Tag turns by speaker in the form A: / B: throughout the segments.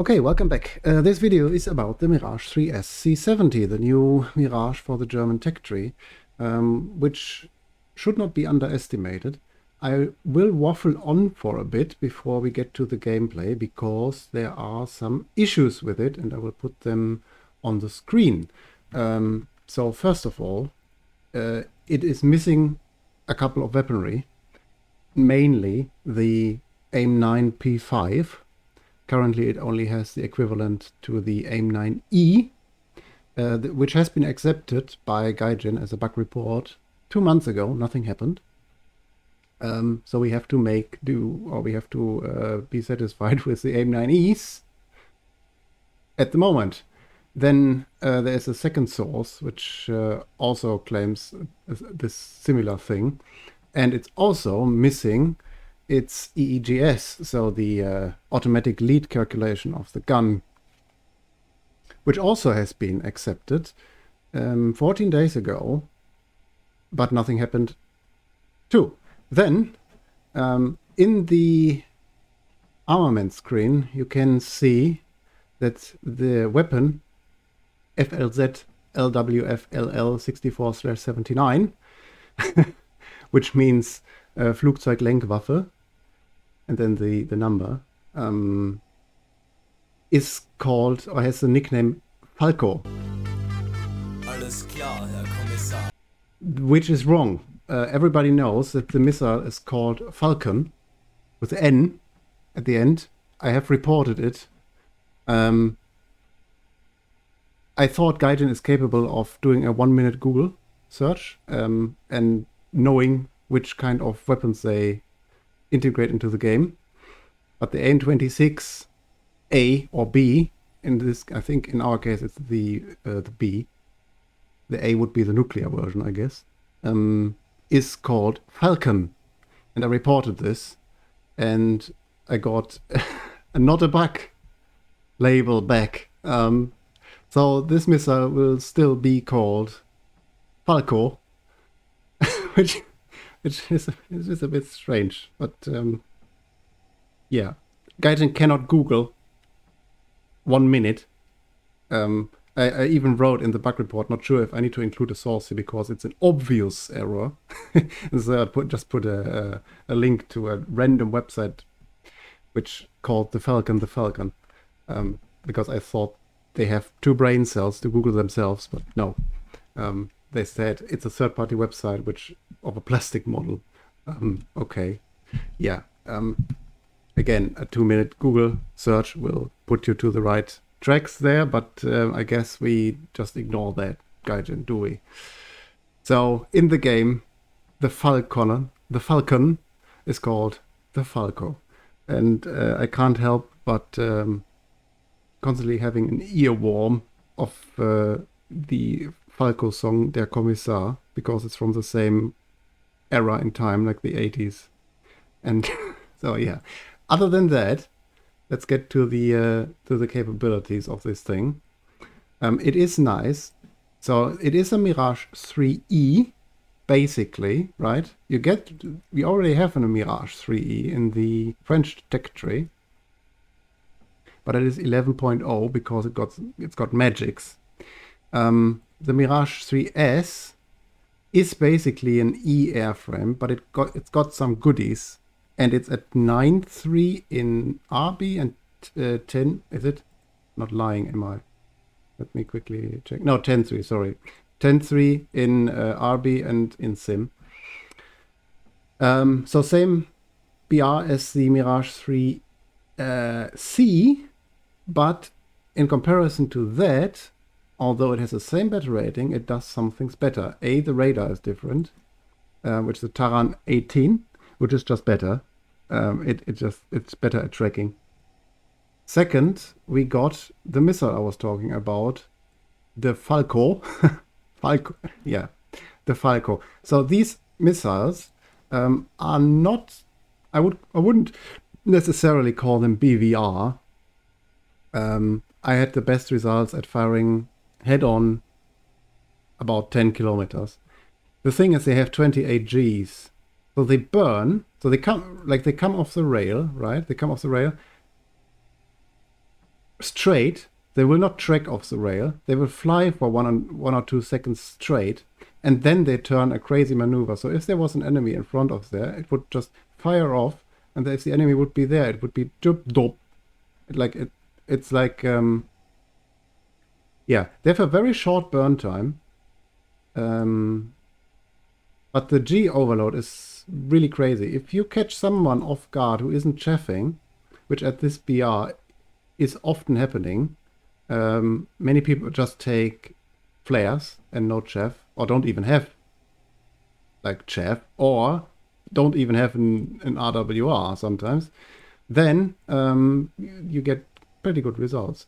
A: Okay, welcome back. This video is about the Mirage 3S C.70, the new Mirage for the German tech tree, which should not be underestimated. I will waffle on for a bit before we get to the gameplay, because there are some issues with it, and I will put them on the screen. So first of all, it is missing a couple of weaponry, mainly the AIM-9 P5. Currently, it only has the equivalent to the AIM-9E, which has been accepted by Gaijin as a bug report 2 months ago. Nothing happened. So we have to make do, or we have to be satisfied with the AIM-9Es at the moment. Then there is a second source, which also claims this similar thing. And it's also missing its EEGS, so the automatic lead calculation of the gun, which also has been accepted 14 days ago, but nothing happened too. Then, in the armament screen, you can see that the weapon FLZ LWF LL 64/79, which means Flugzeuglenkwaffe, and then the number, is called, or has the nickname Falco.
B: Alles klar, Herr Kommissar.
A: Which is wrong. Everybody knows that the missile is called Falcon, with N at the end. I have reported it. I thought Gaijin is capable of doing a 1-minute Google search and knowing which kind of weapons they integrate into the game. But the AIM-26A or B, in this, I think in our case it's the B. The A would be the nuclear version, I guess. Is called Falcon, and I reported this, and I got a not a bug label back. So this missile will still be called Falco, which is a bit strange, but yeah, Gaijin cannot Google 1 minute. I even wrote in the bug report, not sure if I need to include a source here because it's an obvious error. So I just put a link to a random website which called the Falcon, because I thought they have 2 brain cells to Google themselves, but no. They said it's a third-party website which of a plastic model. Okay, yeah. Again, a 2-minute Google search will put you to the right tracks there, but I guess we just ignore that, Gaijin, do we? So in the game, the Falcon is called the Falco, and I can't help but constantly having an earworm of the Falco song Der Kommissar, because it's from the same era in time, like the 80s. And so yeah, other than that, let's get to the capabilities of this thing. It is nice. So it is a Mirage 3E, basically, right? We already have a Mirage 3E in the French tech tree, but it is 11.0 because it's got magics. The Mirage 3S is basically an E airframe, but it's got some goodies. And it's at 9.3 in RB and 10, is it? Not lying, am I? Let me quickly check. No, 10.3, sorry. 10.3 in RB and in Sim. So same BR as the Mirage 3 C, but in comparison to that, although it has the same battery rating, it does some things better. The radar is different, which is the Taran 18, which is just better. It's better at tracking. Second, we got the missile I was talking about, the Falco. Yeah, the Falco. So these missiles are not, I wouldn't necessarily call them BVR. I had the best results at firing head-on about 10 kilometers. The thing is, they have 28 Gs. So they burn, so they come off the rail, right? They come off the rail, straight. They will not track off the rail. They will fly for 1 or 2 seconds straight, and then they turn a crazy maneuver. So if there was an enemy in front of there, it would just fire off, and if the enemy would be there, it would be dup dup. It's like yeah, they have a very short burn time. But the G overload is really crazy. If you catch someone off guard who isn't cheffing, which at this BR is often happening, many people just take flares and no chaff, or don't even have like chaff, or don't even have an RWR sometimes, then you get pretty good results.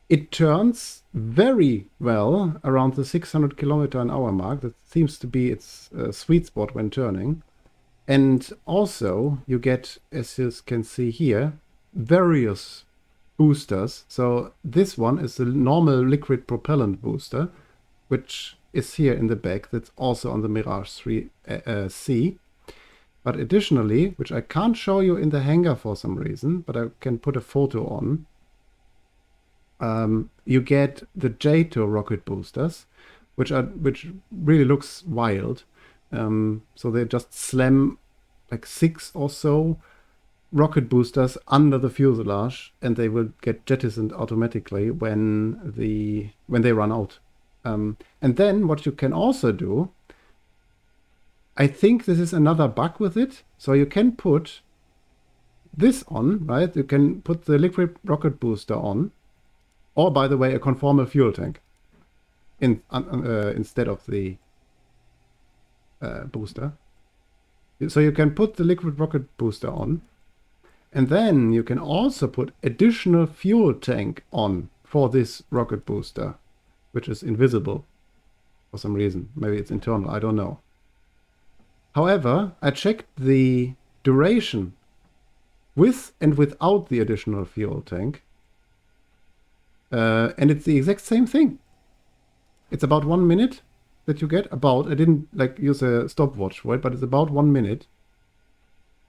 A: It turns very well around the 600 km/h mark. That seems to be its sweet spot when turning. And also you get, as you can see here, various boosters. So this one is the normal liquid propellant booster, which is here in the back. That's also on the Mirage 3C. But additionally, which I can't show you in the hangar for some reason, but I can put a photo on, you get the J2 rocket boosters, which really looks wild. So they just slam like 6 or so rocket boosters under the fuselage, and they will get jettisoned automatically when they run out. And then what you can also do, I think this is another bug with it. So you can put this on, right? You can put the liquid rocket booster on, or by the way, a conformal fuel tank instead of the booster. So you can put the liquid rocket booster on, and then you can also put additional fuel tank on for this rocket booster, which is invisible for some reason. Maybe it's internal, I don't know. However, I checked the duration with and without the additional fuel tank, and it's the exact same thing. It's about 1 minute that you get. I didn't like use a stopwatch for it, but it's about 1 minute,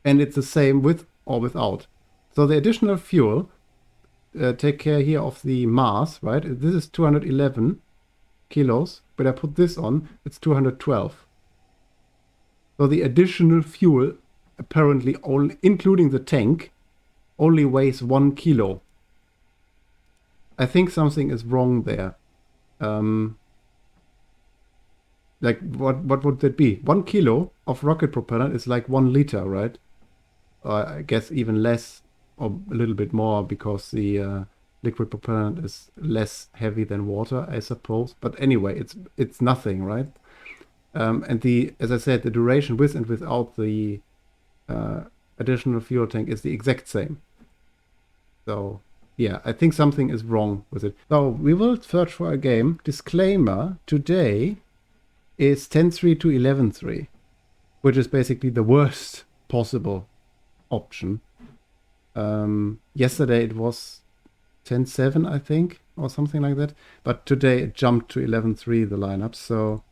A: and it's the same with or without. So the additional fuel, take care here of the mass, right? This is 211 kilos, but I put this on, it's 212. So the additional fuel, apparently only, including the tank, only weighs 1 kilo. I think something is wrong there. Like what would that be? 1 kilo of rocket propellant is like 1 liter, right? I guess even less or a little bit more, because the liquid propellant is less heavy than water, I suppose. But anyway, it's nothing, right? And as I said, the duration with and without the additional fuel tank is the exact same. So yeah, I think something is wrong with it. So we will search for a game. Disclaimer, today is 10.3 to 11.3, which is basically the worst possible option. Yesterday it was 10.7, I think, or something like that. But today it jumped to 11.3, the lineup. So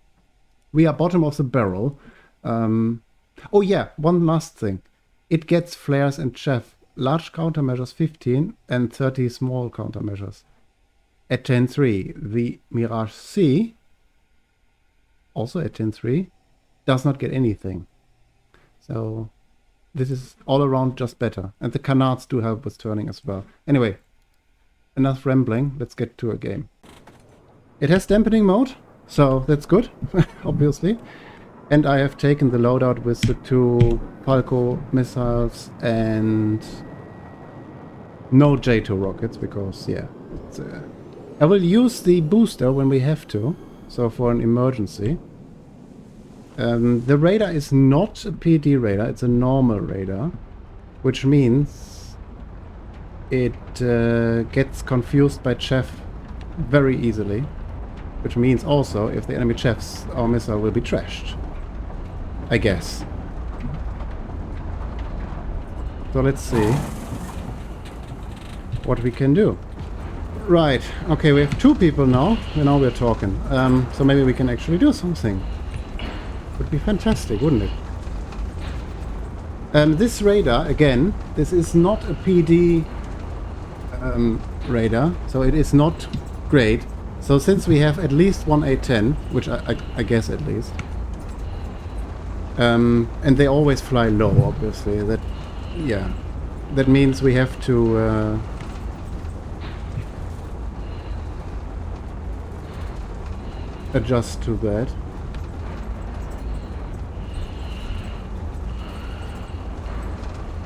A: we are bottom of the barrel. Oh yeah, one last thing. It gets flares and chaff. Large countermeasures 15 and 30 small countermeasures. At 10.3, the Mirage C, also at 10.3, does not get anything. So this is all around just better. And the canards do help with turning as well. Anyway, enough rambling. Let's get to a game. It has dampening mode, so that's good, obviously. And I have taken the loadout with the 2 Falco missiles and no J2 rockets, because, yeah, I will use the booster when we have to, so for an emergency. The radar is not a PD radar, it's a normal radar, which means it gets confused by chaff very easily, which means also if the enemy chaffs, our missile will be trashed, I guess. So let's see what we can do. Right, okay, we have 2 people now. Now we're talking. So maybe we can actually do something. Would be fantastic, wouldn't it? This radar, again, this is not a PD radar, so it is not great. So since we have at least one A10, which I guess at least, and they always fly low, obviously. That means we have to adjust to that.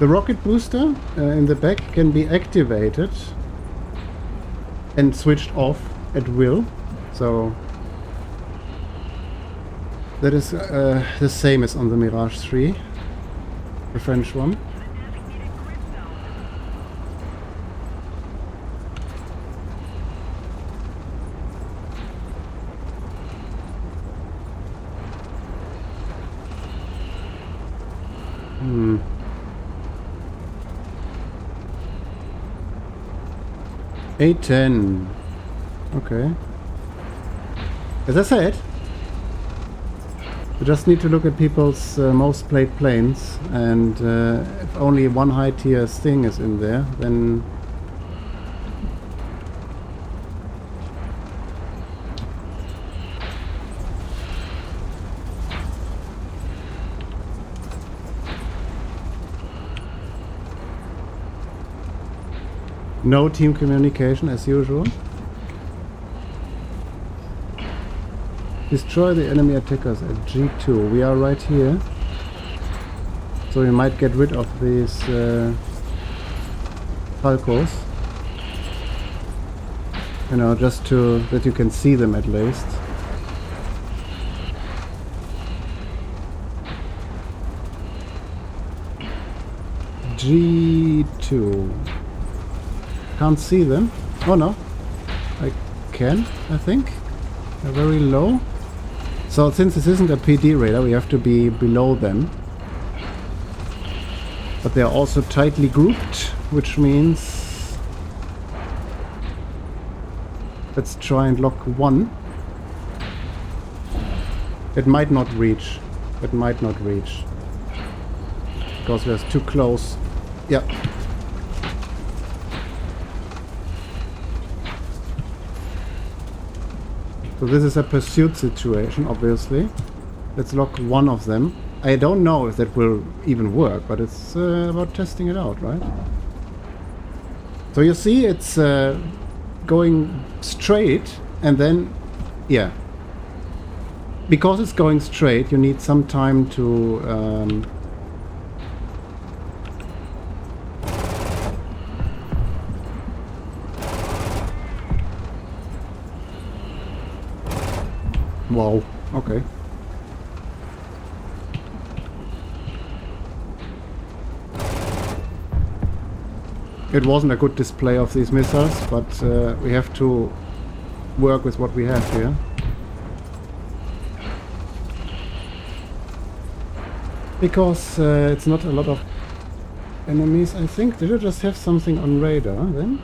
A: The rocket booster in the back can be activated and switched off at will, so that is the same as on the Mirage 3, the French one. A10. Okay. As I said, you just need to look at people's most played planes, and if only one high tier thing is in there, then no team communication as usual. Destroy the enemy attackers at G2. We are right here. So we might get rid of these Falcos. You know, just to that you can see them at least. G2. Can't see them. Oh no. I can, I think. They're very low. So since this isn't a PD radar, we have to be below them. But they are also tightly grouped, which means let's try and lock one. It might not reach. It might not reach. Because we're too close. Yeah. So this is a pursuit situation, obviously. Let's lock one of them. I don't know if that will even work, but it's about testing it out, right? So you see it's going straight, and then, yeah. Because it's going straight, you need some time to wow, okay. It wasn't a good display of these missiles, but we have to work with what we have here. Because it's not a lot of enemies, I think. Did I just have something on radar then?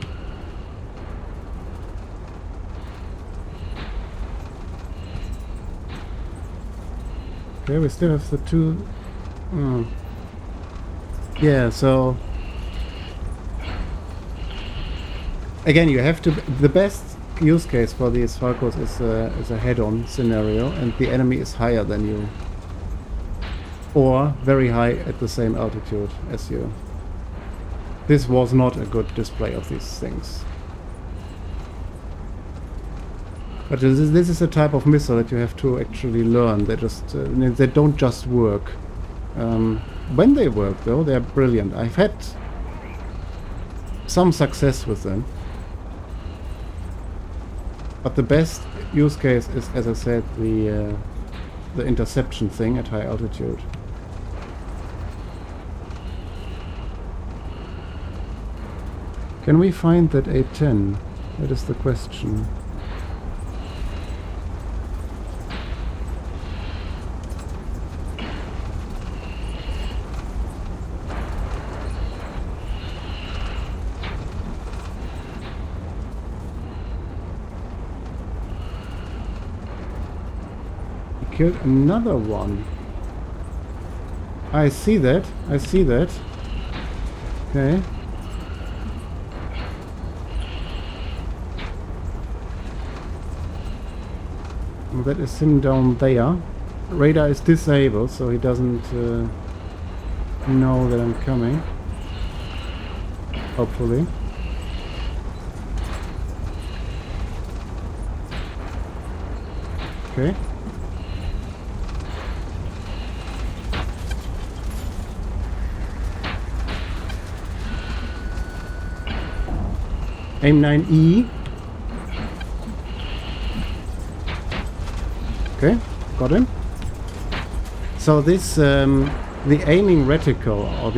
A: Okay, we still have the two. Oh. Yeah, so again, you have to. The best use case for these Falcos is a head-on scenario, and the enemy is higher than you, or very high at the same altitude as you. This was not a good display of these things. But this is a type of missile that you have to actually learn. They just they don't just work. When they work, though, they're brilliant. I've had some success with them. But the best use case is, as I said, the interception thing at high altitude. Can we find that A10? That is the question. Killed another one. I see that. I see that. Okay. That is him down there. Radar is disabled, so he doesn't know that I'm coming. Hopefully. Okay. Aim 9E. Okay, got him. So this, the aiming reticle, or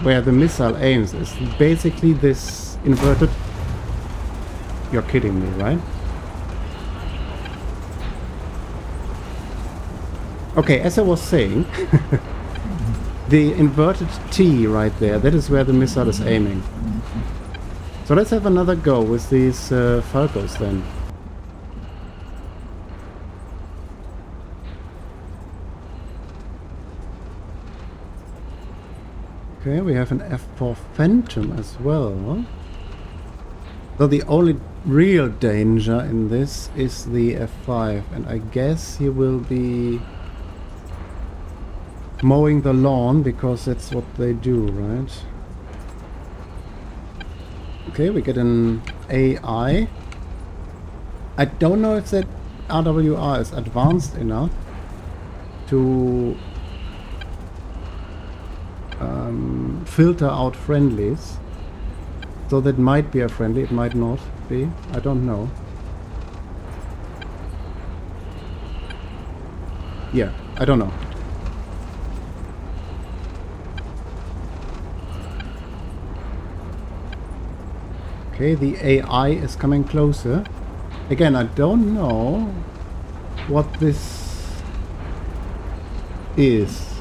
A: where the missile aims, is basically this inverted... You're kidding me, right? Okay, as I was saying, the inverted T right there, that is where the missile is aiming. So let's have another go with these Falcos then. Okay, we have an F4 Phantom as well. So the only real danger in this is the F5, and I guess he will be mowing the lawn because that's what they do, right? Okay, we get an AI. I don't know if that RWR is advanced enough to filter out friendlies. So that might be a friendly, it might not be. I don't know. Yeah, I don't know. Okay, the AI is coming closer. Again, I don't know what this is.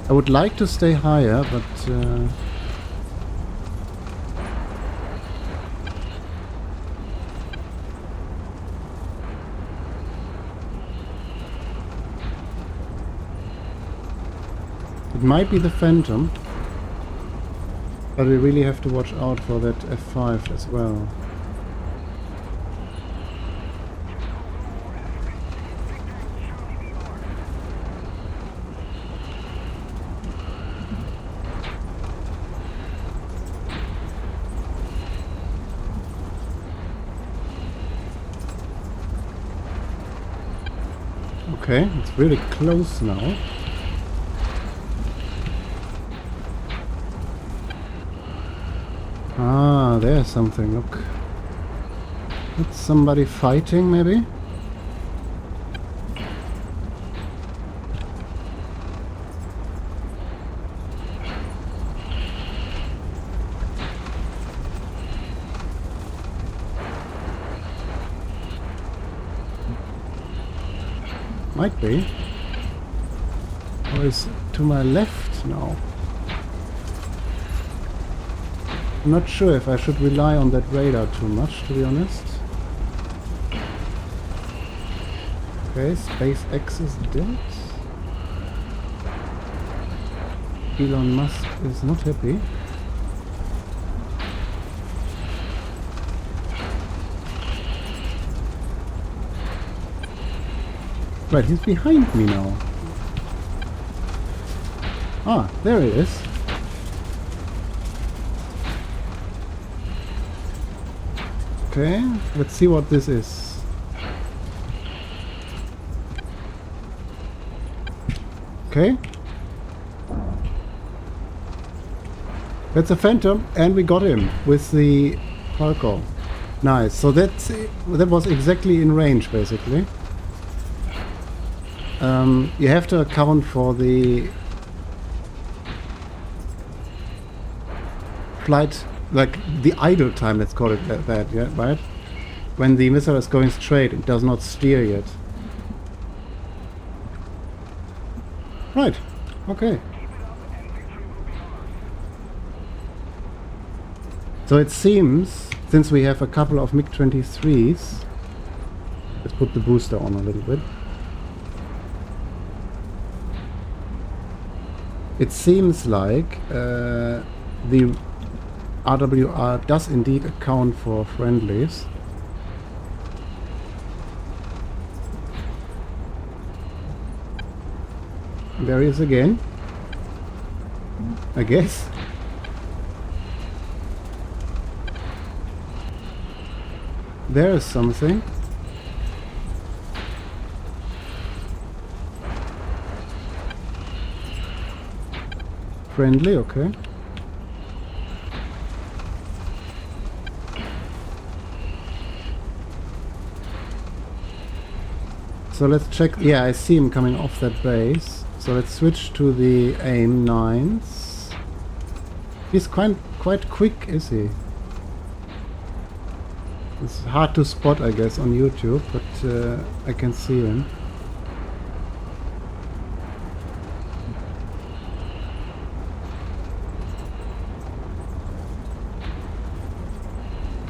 A: I would like to stay higher, but it might be the Phantom, but we really have to watch out for that F5 as well. Okay, it's really close now. Ah, there's something, look. It's somebody fighting, maybe? Might be. Or is it to my left now? I'm not sure if I should rely on that radar too much, to be honest. Okay, SpaceX is dead. Elon Musk is not happy. Right, he's behind me now. Ah, there he is. Okay, let's see what this is. Okay. That's a Phantom, and we got him with the Falco. Nice, so that was exactly in range, basically. You have to account for the flight, like the idle time, let's call it that, yeah, right? When the missile is going straight, it does not steer yet. Right, okay. So it seems, since we have a couple of MiG-23s, let's put the booster on a little bit. It seems like the RWR does indeed account for friendlies. There he is again, I guess. There is something. Friendly, okay. So let's check. Yeah, I see him coming off that base. So let's switch to the aim 9s. He's quite quick, is he? It's hard to spot, I guess, on YouTube, but I can see him.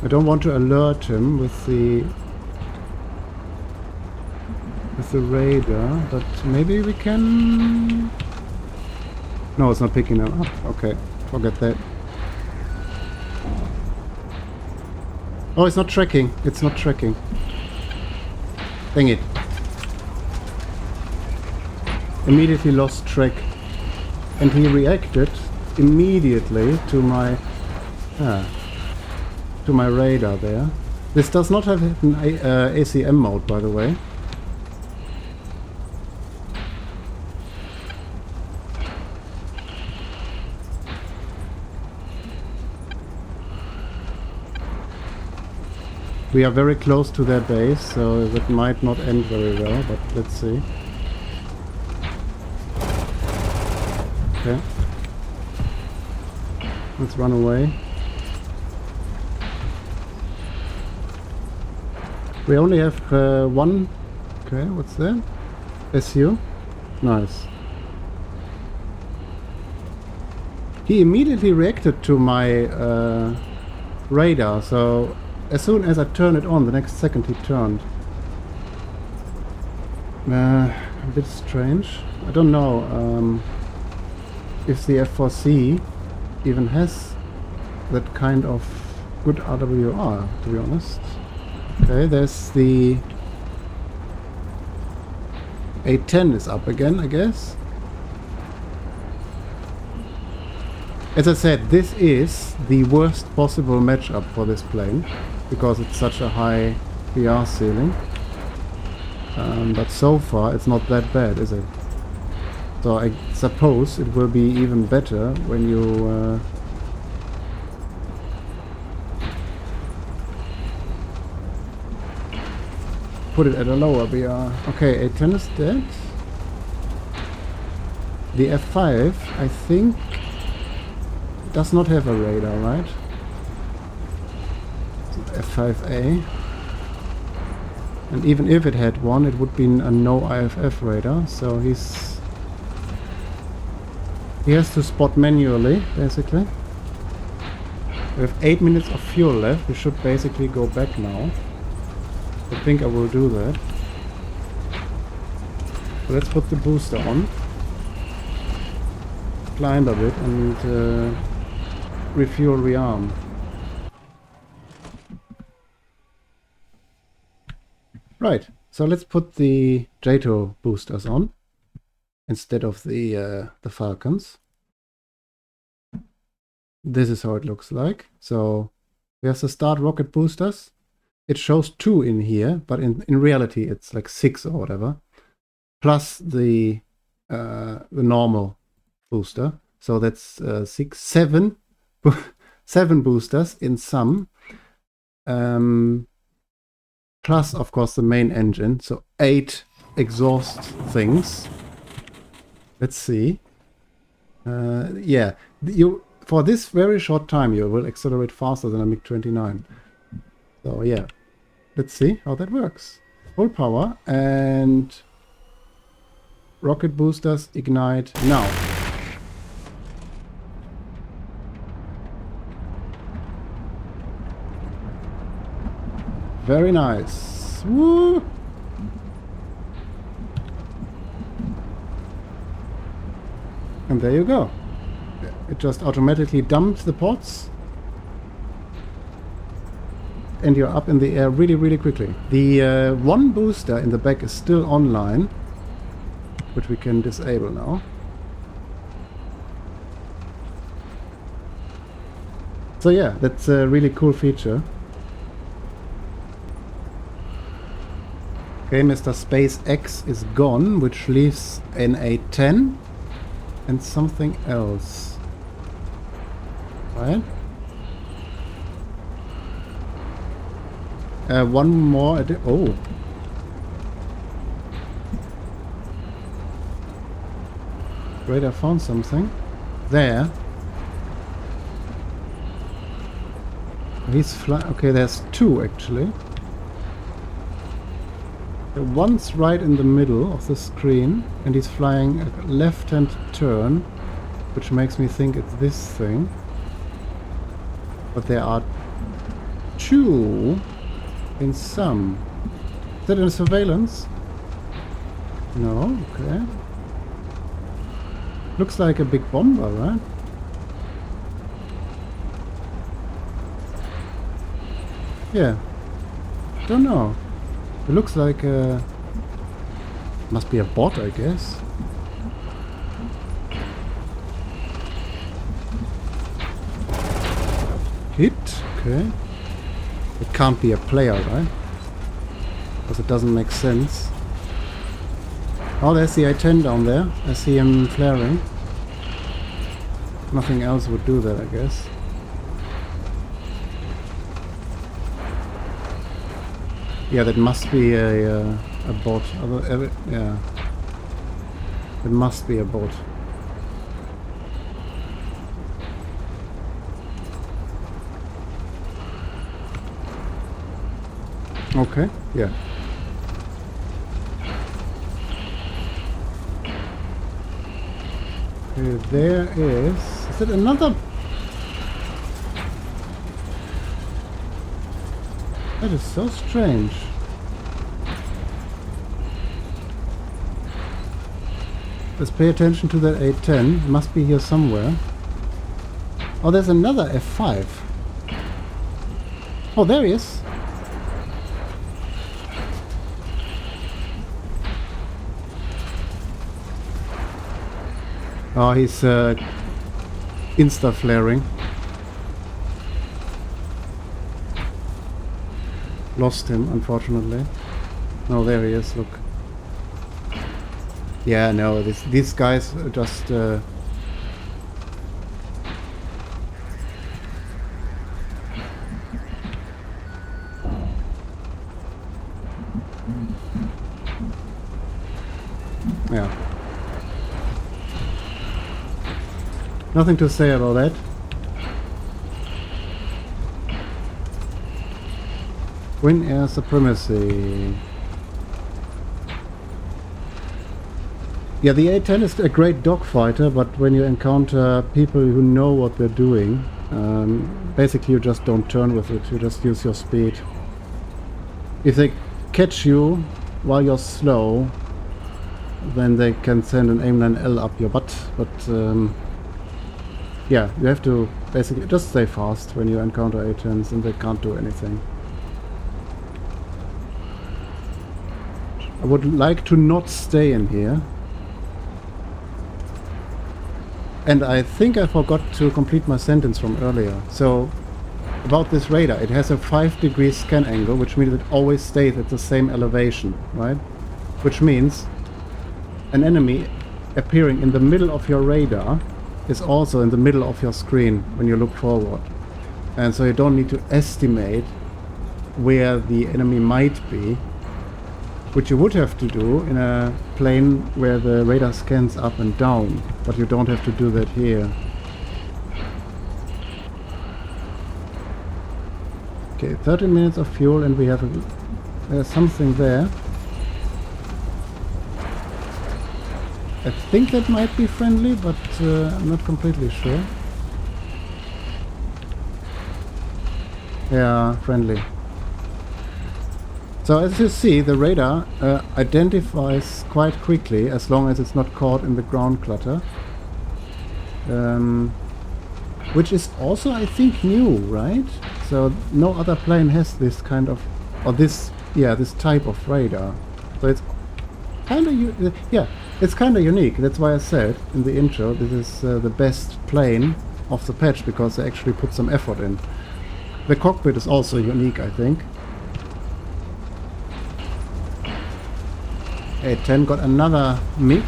A: I don't want to alert him with the radar, but maybe we can... No, it's not picking them up. Okay, forget that. Oh, it's not tracking. It's not tracking. Dang it. Immediately lost track. And he reacted immediately to my radar there. This does not have an ACM mode, by the way. We are very close to their base, so that might not end very well, but let's see. Okay. Let's run away. We only have one... Okay, what's that? SU? Nice. He immediately reacted to my radar, so as soon as I turn it on, the next second he turned. A bit strange. I don't know if the F4C even has that kind of good RWR, to be honest. Okay, there's the A10 is up again, I guess. As I said, this is the worst possible matchup for this plane, because it's such a high PR ceiling. But so far it's not that bad, is it? So I suppose it will be even better when you put it at a lower BR. Okay, A10 is dead. The F5, I think, does not have a radar, right? F5A. And even if it had one, it would be a no IFF radar, so he has to spot manually, basically. We have 8 minutes of fuel left. We should basically go back now. I think I will do that. So let's put the booster on. Climb a bit and refuel, rearm. Right, so let's put the JATO boosters on instead of the Falcons. This is how it looks like. So we have the start rocket boosters. It shows 2 in here, but in reality it's like 6 or whatever. Plus the normal booster. So that's 7 boosters in sum. Plus, of course, the main engine. So 8 exhaust things. Let's see. Yeah, for this very short time, you will accelerate faster than a MiG-29. So yeah, let's see how that works. Full power and rocket boosters ignite now. Very nice. Woo! And there you go. It just automatically dumped the pods and you're up in the air really, really quickly. The one booster in the back is still online, which we can disable now. So yeah, that's a really cool feature. Okay, Mr. SpaceX is gone, which leaves an A10 and something else. Right? One more. Oh. Great, I found something. There. He's flying. Okay, there's two actually. One's right in the middle of the screen, and he's flying a left-hand turn, which makes me think it's this thing. But there are two in some. Is that in surveillance? No, okay. Looks like a big bomber, right? Yeah. Don't know. It looks like a... Must be a bot, I guess. Hit. Okay. It can't be a player, right? Because it doesn't make sense. Oh, there's the I-10 down there. I see him flaring. Nothing else would do that, I guess. Yeah, that must be a bot. Yeah, it must be a bot. Okay, yeah. There is it another? That is so strange. Let's pay attention to that A10. It must be here somewhere. Oh, there's another F5. Oh, there he is. Oh, he's insta-flaring. Lost him, unfortunately. No, there he is, look. Yeah, no, these guys are just... yeah. Nothing to say about that. Win air supremacy. Yeah, the A-10 is a great dogfighter, but when you encounter people who know what they're doing, basically you just don't turn with it, you just use your speed. If they catch you while you're slow, then they can send an AIM-9L up your butt, but yeah, you have to basically just stay fast when you encounter A-10s and they can't do anything. I would like to not stay in here. And I think I forgot to complete my sentence from earlier. So, about this radar, it has a 5-degree scan angle, which means it always stays at the same elevation, right? Which means an enemy appearing in the middle of your radar is also in the middle of your screen when you look forward. And so you don't need to estimate where the enemy might be, which you would have to do in a plane where the radar scans up and down, but you don't have to do that here. Okay, 13 minutes of fuel and we have there's something there. I think that might be friendly, but I'm not completely sure. Yeah, friendly. So as you see, the radar identifies quite quickly as long as it's not caught in the ground clutter. Which is also, I think, new, right? So no other plane has this kind of, or this, yeah, this type of radar. So it's kind of, yeah, it's kind of unique. That's why I said in the intro, this is the best plane of the patch, because they actually put some effort in. The cockpit is also unique, I think. A10 got another MiG.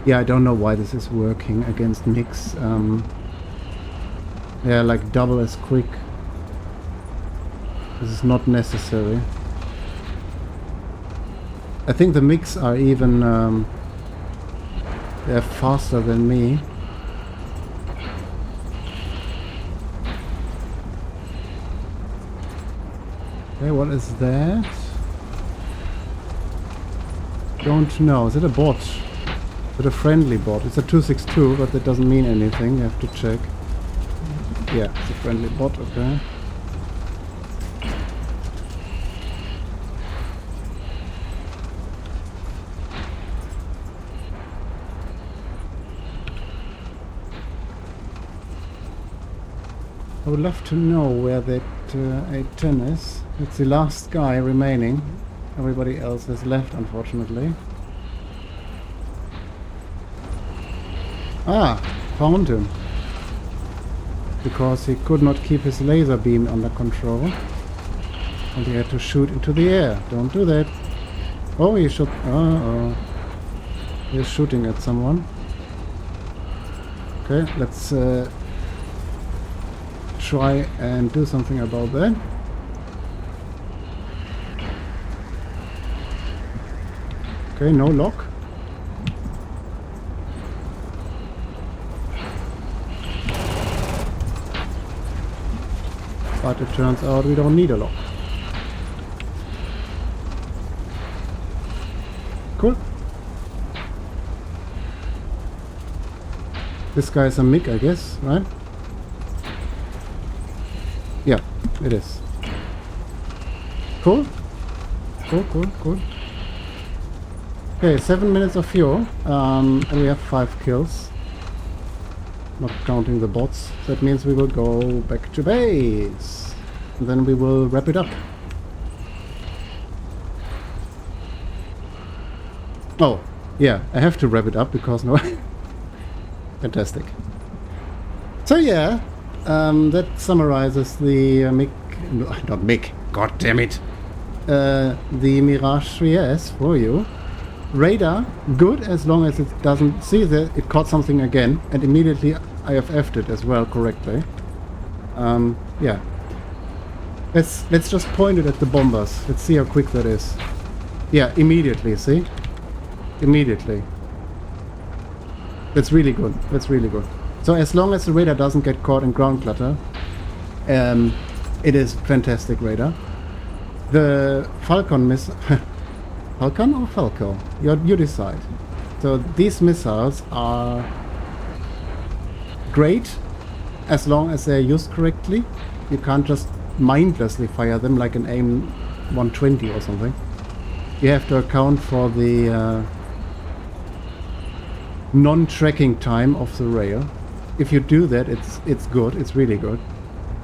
A: Yeah, I don't know why this is working against MiGs. They're like double as quick. This is not necessary. I think the MiGs are even they're faster than me. Okay, what is that? Don't know. Is it a bot? Is it a friendly bot? It's a 262, but that doesn't mean anything. You have to check. Yeah, it's a friendly bot, okay. I would love to know where that A10 is. It's the last guy remaining. Everybody else has left, unfortunately. Ah, found him. Because he could not keep his laser beam under control. And he had to shoot into the air. Don't do that. Oh, he shot. Oh. He's shooting at someone. Okay, let's try and do something about that. Okay, no lock. But it turns out we don't need a lock. Cool. This guy is a MiG, I guess, right? Yeah, it is. Cool. Cool. Okay, 7 minutes of fuel, and we have 5 kills. Not counting the bots. That means we will go back to base. And then we will wrap it up. Oh, yeah, I have to wrap it up because no... Fantastic. So yeah, that summarizes the not MiG, god damn it. The Mirage 3S for you. Radar, good as long as it doesn't see that it caught something again, and immediately IFF'd it as well correctly. Yeah. Let's just point it at the bombers. Let's see how quick that is. Yeah, immediately, see? Immediately. That's really good. That's really good. So as long as the radar doesn't get caught in ground clutter, it is fantastic radar. The Falcon missile... Falcon or Falco? You decide. So these missiles are great as long as they're used correctly. You can't just mindlessly fire them like an AIM 120 or something. You have to account for the non-tracking time of the rail. If you do that, it's good. It's really good.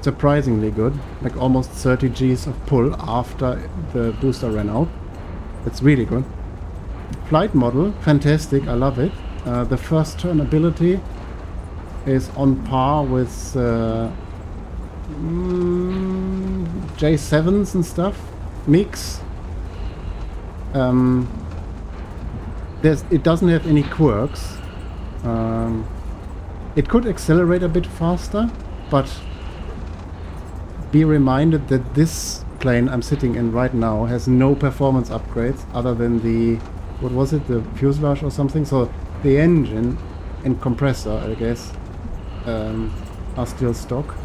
A: Surprisingly good. Like almost 30 Gs of pull after the booster ran out. It's really good. Flight model, fantastic. I love it. The first turn ability is on par with J7s and stuff. MiGs. It doesn't have any quirks. It could accelerate a bit faster, but be reminded that this plane I'm sitting in right now has no performance upgrades other than the, what was it, the fuselage or something. So the engine and compressor, I guess, are still stock.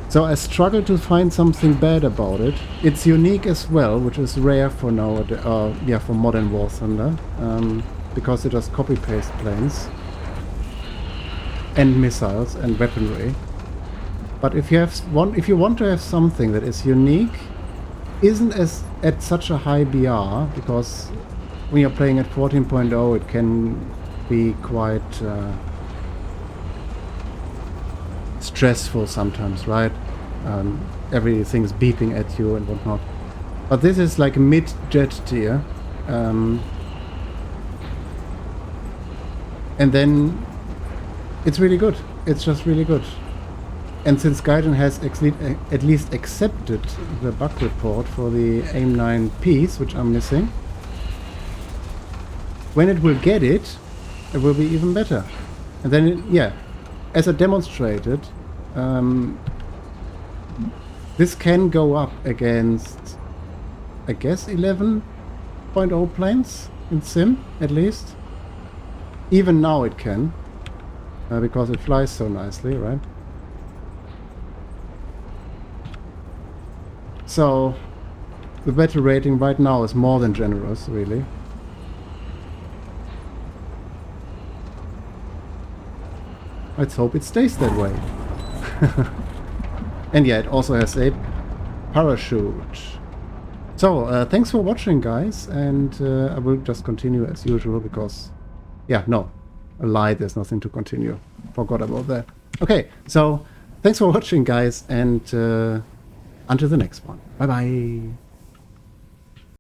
A: So I struggle to find something bad about it. It's unique as well, which is rare for now, yeah, for modern War Thunder, because it just copy-paste planes and missiles and weaponry. But if you want to have something that is unique, isn't at such a high BR, because when you're playing at 14.0, it can be quite stressful sometimes, right? Everything's beeping at you and whatnot. But this is like a mid-jet tier. And then it's really good. It's just really good. And since Gaijin has at least accepted the bug report for the AIM-9 piece, which I'm missing, when it will get it, it will be even better. And then, yeah, as I demonstrated, this can go up against, I guess, 11.0 planes in sim, at least. Even now it can, because it flies so nicely, right? So, the battle rating right now is more than generous, really. Let's hope it stays that way. And yeah, it also has a parachute. So, thanks for watching, guys, and I will just continue as usual because... Yeah, no. A lie, there's nothing to continue. Forgot about that. Okay, so thanks for watching, guys, and until the next one. Bye-bye.